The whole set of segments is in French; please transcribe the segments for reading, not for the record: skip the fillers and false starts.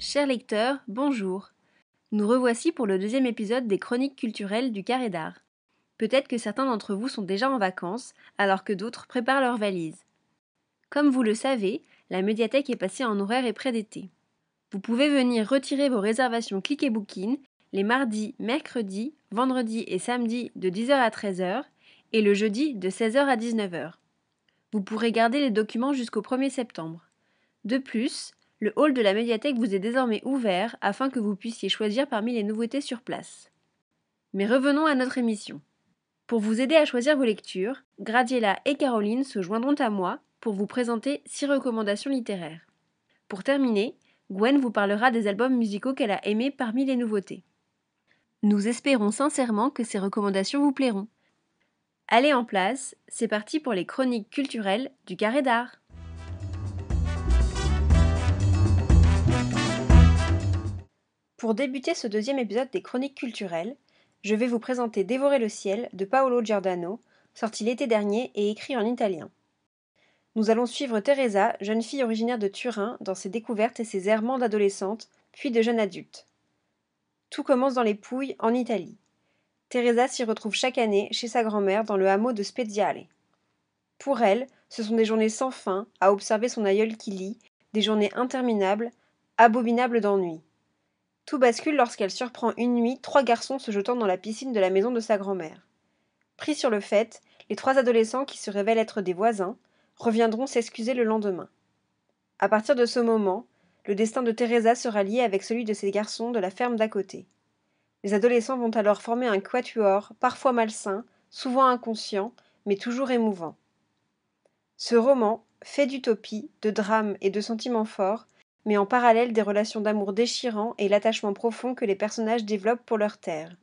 Chers lecteurs, bonjour. Nous revoici pour le deuxième épisode des Chroniques culturelles du Carré d'Art. Peut-être que certains d'entre vous sont déjà en vacances, alors que d'autres préparent leurs valises. Comme vous le savez, la médiathèque est passée en horaire et prêt d'été. Vous pouvez venir retirer vos réservations Click et Bookin les mardis, mercredis, vendredis et samedis de 10h à 13h et le jeudi de 16h à 19h. Vous pourrez garder les documents jusqu'au 1er septembre. De plus, le hall de la médiathèque vous est désormais ouvert afin que vous puissiez choisir parmi les nouveautés sur place. Mais revenons à notre émission. Pour vous aider à choisir vos lectures, Gradiela et Caroline se joindront à moi pour vous présenter 6 recommandations littéraires. Pour terminer, Gwen vous parlera des albums musicaux qu'elle a aimés parmi les nouveautés. Nous espérons sincèrement que ces recommandations vous plairont. Allez en place, c'est parti pour les chroniques culturelles du Carré d'Art. Pour débuter ce deuxième épisode des Chroniques culturelles, je vais vous présenter Dévorer le ciel de Paolo Giordano, sorti l'été dernier et écrit en italien. Nous allons suivre Teresa, jeune fille originaire de Turin, dans ses découvertes et ses errements d'adolescente, puis de jeune adulte. Tout commence dans les Pouilles, en Italie. Teresa s'y retrouve chaque année chez sa grand-mère dans le hameau de Speziale. Pour elle, ce sont des journées sans fin à observer son aïeul qui lit, des journées interminables, abominables d'ennui. Tout bascule lorsqu'elle surprend une nuit 3 garçons se jetant dans la piscine de la maison de sa grand-mère. Pris sur le fait, les 3 adolescents qui se révèlent être des voisins reviendront s'excuser le lendemain. À partir de ce moment, le destin de Teresa sera lié avec celui de ces garçons de la ferme d'à côté. Les adolescents vont alors former un quatuor, parfois malsain, souvent inconscient, mais toujours émouvant. Ce roman, fait d'utopie, de drame et de sentiments forts, met en parallèle des relations d'amour déchirants et l'attachement profond que les personnages développent pour leur terre.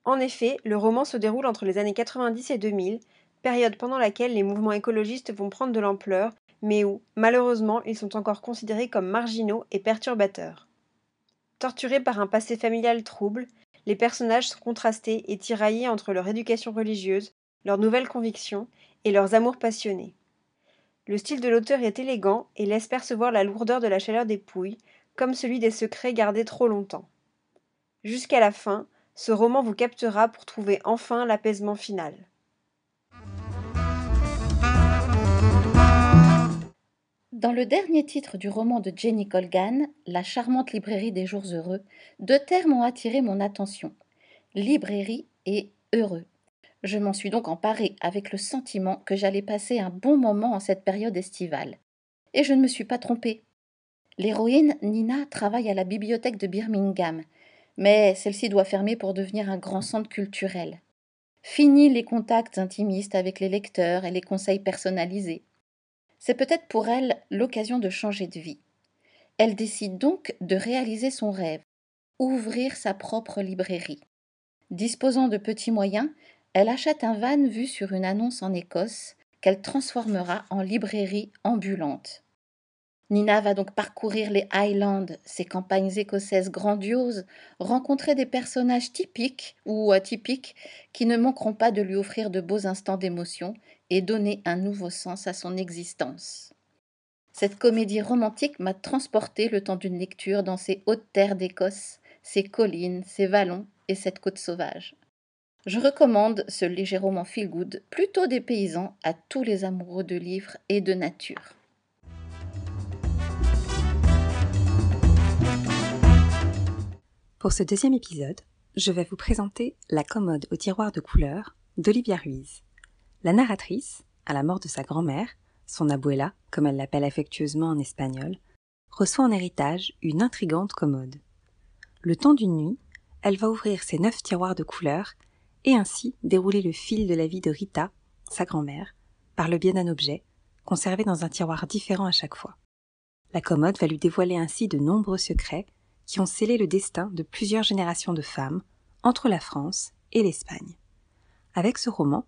En effet, le roman se déroule entre les années 90 et 2000, période pendant laquelle les mouvements écologistes vont prendre de l'ampleur, mais où, malheureusement, ils sont encore considérés comme marginaux et perturbateurs. Torturés par un passé familial trouble, les personnages sont contrastés et tiraillés entre leur éducation religieuse, leurs nouvelles convictions et leurs amours passionnés. Le style de l'auteur est élégant et laisse percevoir la lourdeur de la chaleur des Pouilles, comme celui des secrets gardés trop longtemps. Jusqu'à la fin, ce roman vous captera pour trouver enfin l'apaisement final. Dans le dernier titre du roman de Jenny Colgan, La charmante librairie des jours heureux, 2 termes ont attiré mon attention. Librairie et heureux. Je m'en suis donc emparée avec le sentiment que j'allais passer un bon moment en cette période estivale. Et je ne me suis pas trompée. L'héroïne, Nina, travaille à la bibliothèque de Birmingham, mais celle-ci doit fermer pour devenir un grand centre culturel. Fini les contacts intimistes avec les lecteurs et les conseils personnalisés. C'est peut-être pour elle l'occasion de changer de vie. Elle décide donc de réaliser son rêve, ouvrir sa propre librairie. Disposant de petits moyens, elle achète un van vu sur une annonce en Écosse qu'elle transformera en librairie ambulante. Nina va donc parcourir les Highlands, ces campagnes écossaises grandioses, rencontrer des personnages typiques ou atypiques qui ne manqueront pas de lui offrir de beaux instants d'émotion et donner un nouveau sens à son existence. Cette comédie romantique m'a transportée le temps d'une lecture dans ces hautes terres d'Écosse, ces collines, ces vallons et cette côte sauvage. Je recommande ce léger roman feel-good, plutôt dépaysant, à tous les amoureux de livres et de nature. Pour ce deuxième épisode, je vais vous présenter La commode au tiroir de couleurs d'Olivia Ruiz. La narratrice, à la mort de sa grand-mère, son abuela, comme elle l'appelle affectueusement en espagnol, reçoit en héritage une intrigante commode. Le temps d'une nuit, elle va ouvrir ses 9 tiroirs de couleurs et ainsi dérouler le fil de la vie de Rita, sa grand-mère, par le biais d'un objet, conservé dans un tiroir différent à chaque fois. La commode va lui dévoiler ainsi de nombreux secrets qui ont scellé le destin de plusieurs générations de femmes entre la France et l'Espagne. Avec ce roman,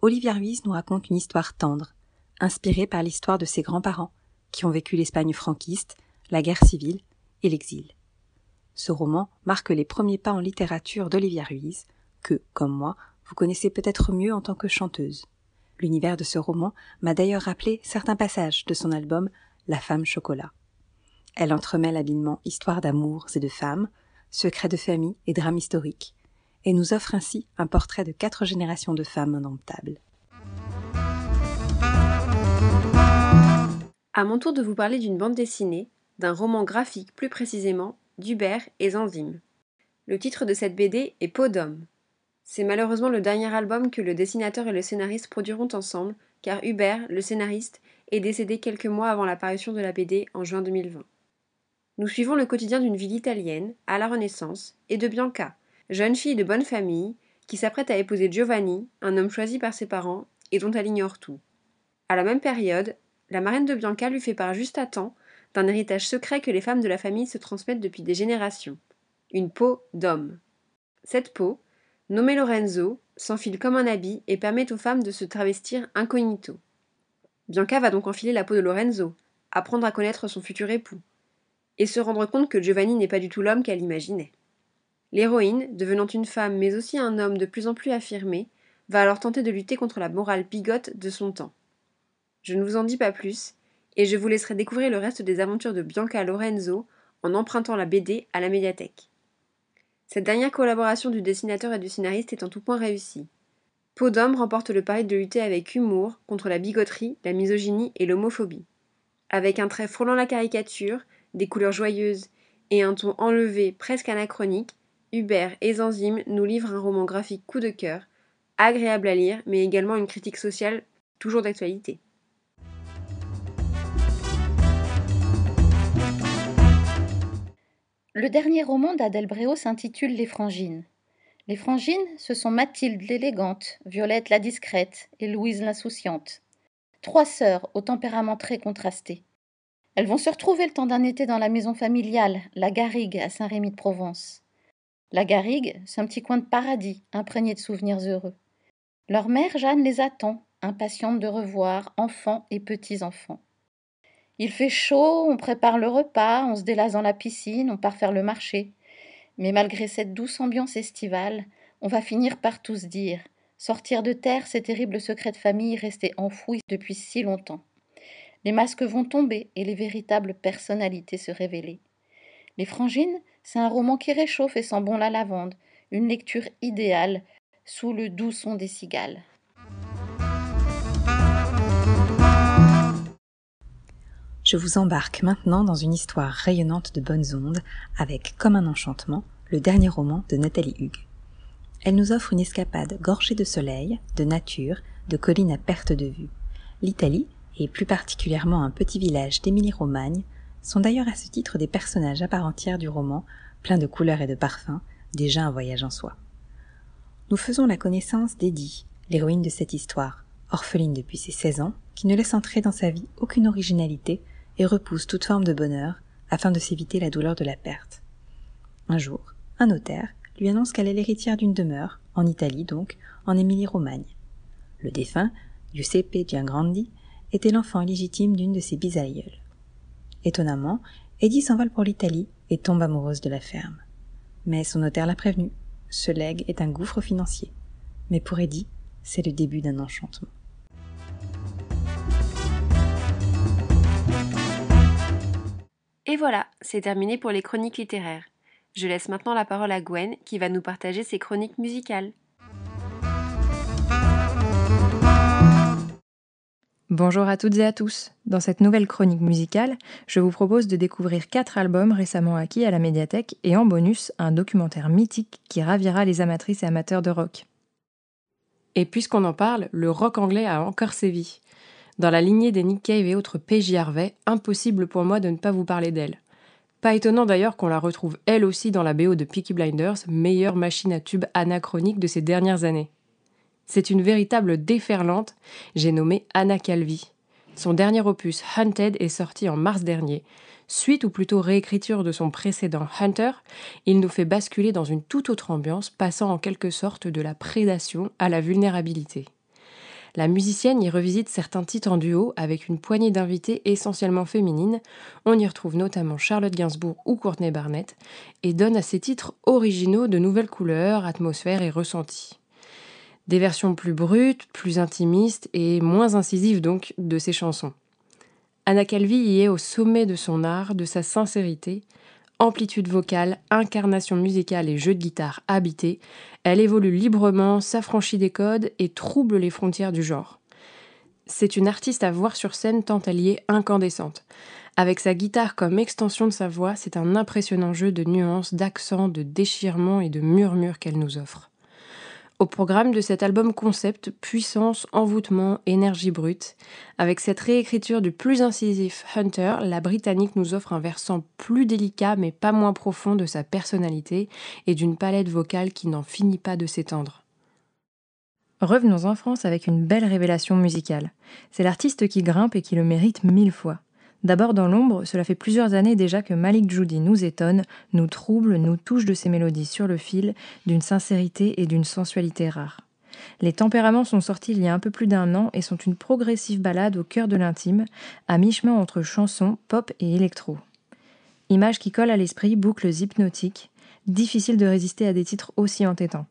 Olivia Ruiz nous raconte une histoire tendre, inspirée par l'histoire de ses grands-parents, qui ont vécu l'Espagne franquiste, la guerre civile et l'exil. Ce roman marque les premiers pas en littérature d'Olivia Ruiz, que, comme moi, vous connaissez peut-être mieux en tant que chanteuse. L'univers de ce roman m'a d'ailleurs rappelé certains passages de son album La femme chocolat. Elle entremêle habilement histoires d'amours et de femmes, secrets de famille et drames historiques, et nous offre ainsi un portrait de 4 générations de femmes indomptables. À mon tour de vous parler d'une bande dessinée, d'un roman graphique plus précisément, d'Hubert et Zanzime. Le titre de cette BD est Peau d'homme. C'est malheureusement le dernier album que le dessinateur et le scénariste produiront ensemble, car Hubert, le scénariste, est décédé quelques mois avant la parution de la BD en juin 2020. Nous suivons le quotidien d'une ville italienne, à la Renaissance, et de Bianca, jeune fille de bonne famille, qui s'apprête à épouser Giovanni, un homme choisi par ses parents et dont elle ignore tout. À la même période, la marraine de Bianca lui fait part juste à temps d'un héritage secret que les femmes de la famille se transmettent depuis des générations. Une peau d'homme. Cette peau, nommée Lorenzo, s'enfile comme un habit et permet aux femmes de se travestir incognito. Bianca va donc enfiler la peau de Lorenzo, apprendre à connaître son futur époux, et se rendre compte que Giovanni n'est pas du tout l'homme qu'elle imaginait. L'héroïne, devenant une femme mais aussi un homme de plus en plus affirmé, va alors tenter de lutter contre la morale bigote de son temps. Je ne vous en dis pas plus, et je vous laisserai découvrir le reste des aventures de Bianca Lorenzo en empruntant la BD à la médiathèque. Cette dernière collaboration du dessinateur et du scénariste est en tout point réussie. Peau d'homme remporte le pari de lutter avec humour contre la bigoterie, la misogynie et l'homophobie. Avec un trait frôlant la caricature, des couleurs joyeuses et un ton enlevé presque anachronique, Hubert et Zanzime nous livrent un roman graphique coup de cœur, agréable à lire mais également une critique sociale toujours d'actualité. Le dernier roman d'Adèle Bréau s'intitule Les Frangines. Les Frangines, ce sont Mathilde l'élégante, Violette la discrète et Louise l'insouciante. 3 sœurs au tempérament très contrasté. Elles vont se retrouver le temps d'un été dans la maison familiale, la Garrigue, à Saint-Rémy-de-Provence. La Garrigue, c'est un petit coin de paradis, imprégné de souvenirs heureux. Leur mère, Jeanne, les attend, impatiente de revoir enfants et petits-enfants. Il fait chaud, on prépare le repas, on se délasse dans la piscine, on part faire le marché. Mais malgré cette douce ambiance estivale, on va finir par tout se dire, sortir de terre ces terribles secrets de famille restés enfouis depuis si longtemps. Les masques vont tomber et les véritables personnalités se révéler. Les Frangines, c'est un roman qui réchauffe et sent bon la lavande, une lecture idéale sous le doux son des cigales. Je vous embarque maintenant dans une histoire rayonnante de bonnes ondes avec, comme un enchantement, le dernier roman de Nathalie Hugues. Elle nous offre une escapade gorgée de soleil, de nature, de collines à perte de vue. L'Italie, et plus particulièrement un petit village d'Émilie-Romagne, sont d'ailleurs à ce titre des personnages à part entière du roman, pleins de couleurs et de parfums, déjà un voyage en soi. Nous faisons la connaissance d'Eddie, l'héroïne de cette histoire, orpheline depuis ses 16 ans, qui ne laisse entrer dans sa vie aucune originalité et repousse toute forme de bonheur afin de s'éviter la douleur de la perte. Un jour, un notaire lui annonce qu'elle est l'héritière d'une demeure, en Italie donc, en Émilie-Romagne. Le défunt, Giuseppe Giangrandi, était l'enfant illégitime d'une de ses bisaïeules. Étonnamment, Eddie s'envole pour l'Italie et tombe amoureuse de la ferme. Mais son notaire l'a prévenue, ce legs est un gouffre financier. Mais pour Eddie, c'est le début d'un enchantement. Et voilà, c'est terminé pour les chroniques littéraires. Je laisse maintenant la parole à Gwen qui va nous partager ses chroniques musicales. Bonjour à toutes et à tous. Dans cette nouvelle chronique musicale, je vous propose de découvrir 4 albums récemment acquis à la médiathèque et en bonus, un documentaire mythique qui ravira les amatrices et amateurs de rock. Et puisqu'on en parle, le rock anglais a encore sévi. Dans la lignée des Nick Cave et autres PJ Harvey, impossible pour moi de ne pas vous parler d'elle. Pas étonnant d'ailleurs qu'on la retrouve elle aussi dans la BO de Peaky Blinders, meilleure machine à tubes anachronique de ces dernières années. C'est une véritable déferlante, j'ai nommé Anna Calvi. Son dernier opus Hunted est sorti en mars dernier. Suite ou plutôt réécriture de son précédent Hunter, il nous fait basculer dans une toute autre ambiance, passant en quelque sorte de la prédation à la vulnérabilité. La musicienne y revisite certains titres en duo avec une poignée d'invités essentiellement féminines. On y retrouve notamment Charlotte Gainsbourg ou Courtney Barnett et donne à ces titres originaux de nouvelles couleurs, atmosphères et ressentis. Des versions plus brutes, plus intimistes et moins incisives donc de ces chansons. Anna Calvi y est au sommet de son art, de sa sincérité. Amplitude vocale, incarnation musicale et jeu de guitare habité, elle évolue librement, s'affranchit des codes et trouble les frontières du genre. C'est une artiste à voir sur scène tant elle y est incandescente. Avec sa guitare comme extension de sa voix, c'est un impressionnant jeu de nuances, d'accents, de déchirements et de murmures qu'elle nous offre. Au programme de cet album concept, puissance, envoûtement, énergie brute. Avec cette réécriture du plus incisif Hunter, la Britannique nous offre un versant plus délicat mais pas moins profond de sa personnalité et d'une palette vocale qui n'en finit pas de s'étendre. Revenons en France avec une belle révélation musicale. C'est l'artiste qui grimpe et qui le mérite 1000 fois. D'abord dans l'ombre, cela fait plusieurs années déjà que Malik Djoudi nous étonne, nous trouble, nous touche de ses mélodies sur le fil, d'une sincérité et d'une sensualité rares. Les Tempéraments sont sortis il y a un peu plus d'un an et sont une progressive ballade au cœur de l'intime, à mi-chemin entre chansons, pop et électro. Images qui collent à l'esprit, boucles hypnotiques, difficile de résister à des titres aussi entêtants.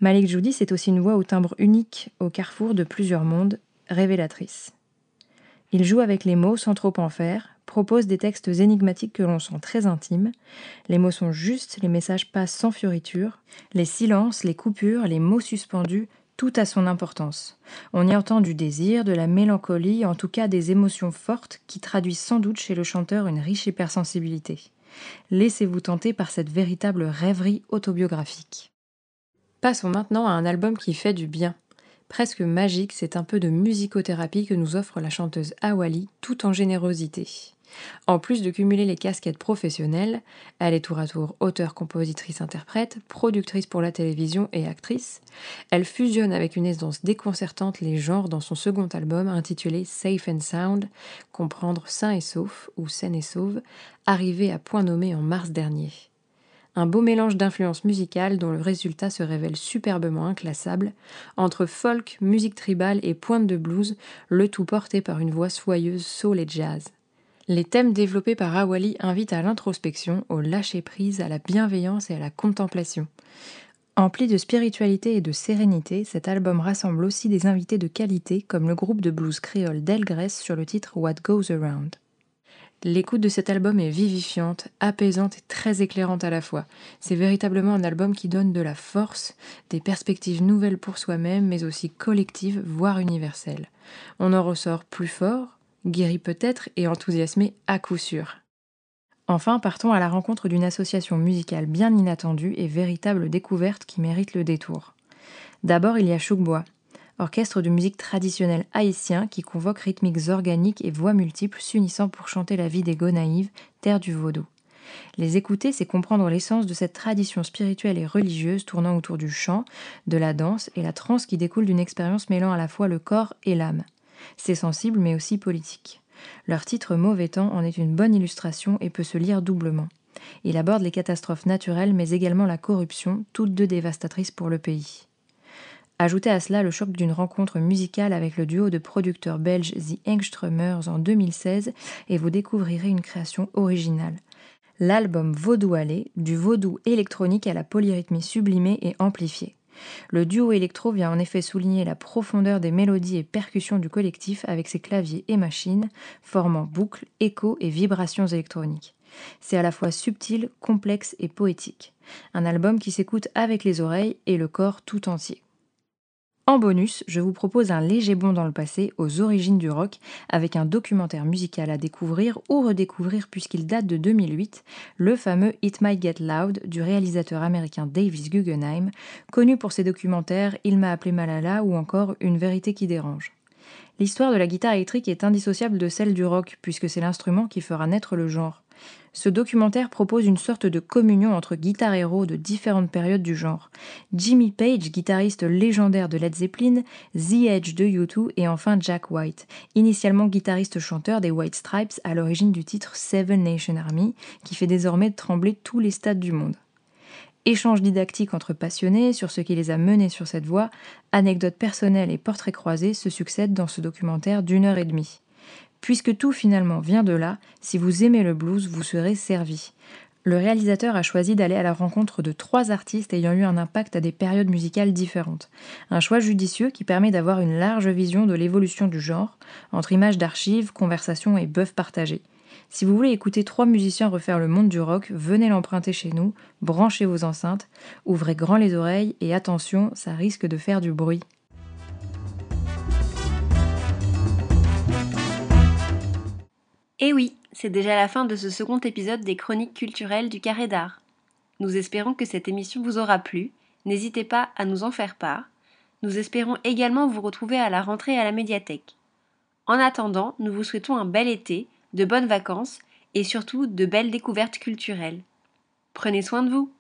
Malik Djoudi, c'est aussi une voix au timbre unique, au carrefour de plusieurs mondes, révélatrice. Il joue avec les mots sans trop en faire, propose des textes énigmatiques que l'on sent très intimes. Les mots sont justes, les messages passent sans fioriture. Les silences, les coupures, les mots suspendus, tout a son importance. On y entend du désir, de la mélancolie, en tout cas des émotions fortes qui traduisent sans doute chez le chanteur une riche hypersensibilité. Laissez-vous tenter par cette véritable rêverie autobiographique. Passons maintenant à un album qui fait du bien. Presque magique, c'est un peu de musicothérapie que nous offre la chanteuse Awali, tout en générosité. En plus de cumuler les casquettes professionnelles, elle est tour à tour auteure, compositrice, interprète, productrice pour la télévision et actrice. Elle fusionne avec une aisance déconcertante les genres dans son second album intitulé Safe and Sound, comprendre sain et sauf ou saine et sauve, arrivé à point nommé en mars dernier. Un beau mélange d'influences musicales dont le résultat se révèle superbement inclassable, entre folk, musique tribale et pointe de blues, le tout porté par une voix soyeuse, soul et jazz. Les thèmes développés par Awali invitent à l'introspection, au lâcher-prise, à la bienveillance et à la contemplation. Empli de spiritualité et de sérénité, cet album rassemble aussi des invités de qualité comme le groupe de blues créole Delgrès sur le titre What Goes Around. L'écoute de cet album est vivifiante, apaisante et très éclairante à la fois. C'est véritablement un album qui donne de la force, des perspectives nouvelles pour soi-même, mais aussi collectives, voire universelles. On en ressort plus fort, guéri peut-être et enthousiasmé à coup sûr. Enfin, partons à la rencontre d'une association musicale bien inattendue et véritable découverte qui mérite le détour. D'abord, il y a Choukbois, orchestre de musique traditionnelle haïtien qui convoque rythmiques organiques et voix multiples s'unissant pour chanter la vie des Gonaïves, terre du vaudou. Les écouter, c'est comprendre l'essence de cette tradition spirituelle et religieuse tournant autour du chant, de la danse et la transe qui découle d'une expérience mêlant à la fois le corps et l'âme. C'est sensible mais aussi politique. Leur titre Mauvais temps en est une bonne illustration et peut se lire doublement. Il aborde les catastrophes naturelles mais également la corruption, toutes deux dévastatrices pour le pays. Ajoutez à cela le choc d'une rencontre musicale avec le duo de producteurs belges The Engströmers en 2016 et vous découvrirez une création originale. L'album Vaudou Allé, du vaudou électronique à la polyrythmie sublimée et amplifiée. Le duo électro vient en effet souligner la profondeur des mélodies et percussions du collectif avec ses claviers et machines, formant boucles, échos et vibrations électroniques. C'est à la fois subtil, complexe et poétique. Un album qui s'écoute avec les oreilles et le corps tout entier. En bonus, je vous propose un léger bond dans le passé, aux origines du rock, avec un documentaire musical à découvrir ou redécouvrir puisqu'il date de 2008, le fameux It Might Get Loud du réalisateur américain Davis Guggenheim, connu pour ses documentaires Il m'a appelé Malala ou encore Une vérité qui dérange. L'histoire de la guitare électrique est indissociable de celle du rock puisque c'est l'instrument qui fera naître le genre. Ce documentaire propose une sorte de communion entre guitares-héros de différentes périodes du genre. Jimmy Page, guitariste légendaire de Led Zeppelin, The Edge de U2 et enfin Jack White, initialement guitariste-chanteur des White Stripes à l'origine du titre Seven Nation Army, qui fait désormais trembler tous les stades du monde. Échanges didactiques entre passionnés sur ce qui les a menés sur cette voie, anecdotes personnelles et portraits croisés se succèdent dans ce documentaire d'1h30. Puisque tout finalement vient de là, si vous aimez le blues, vous serez servi. le réalisateur a choisi d'aller à la rencontre de 3 artistes ayant eu un impact à des périodes musicales différentes. Un choix judicieux qui permet d'avoir une large vision de l'évolution du genre, entre images d'archives, conversations et bœufs partagés. Si vous voulez écouter 3 musiciens refaire le monde du rock, venez l'emprunter chez nous, branchez vos enceintes, ouvrez grand les oreilles et attention, ça risque de faire du bruit. Et oui, c'est déjà la fin de ce second épisode des Chroniques culturelles du Carré d'Art. Nous espérons que cette émission vous aura plu, n'hésitez pas à nous en faire part. Nous espérons également vous retrouver à la rentrée à la médiathèque. En attendant, nous vous souhaitons un bel été, de bonnes vacances et surtout de belles découvertes culturelles. Prenez soin de vous!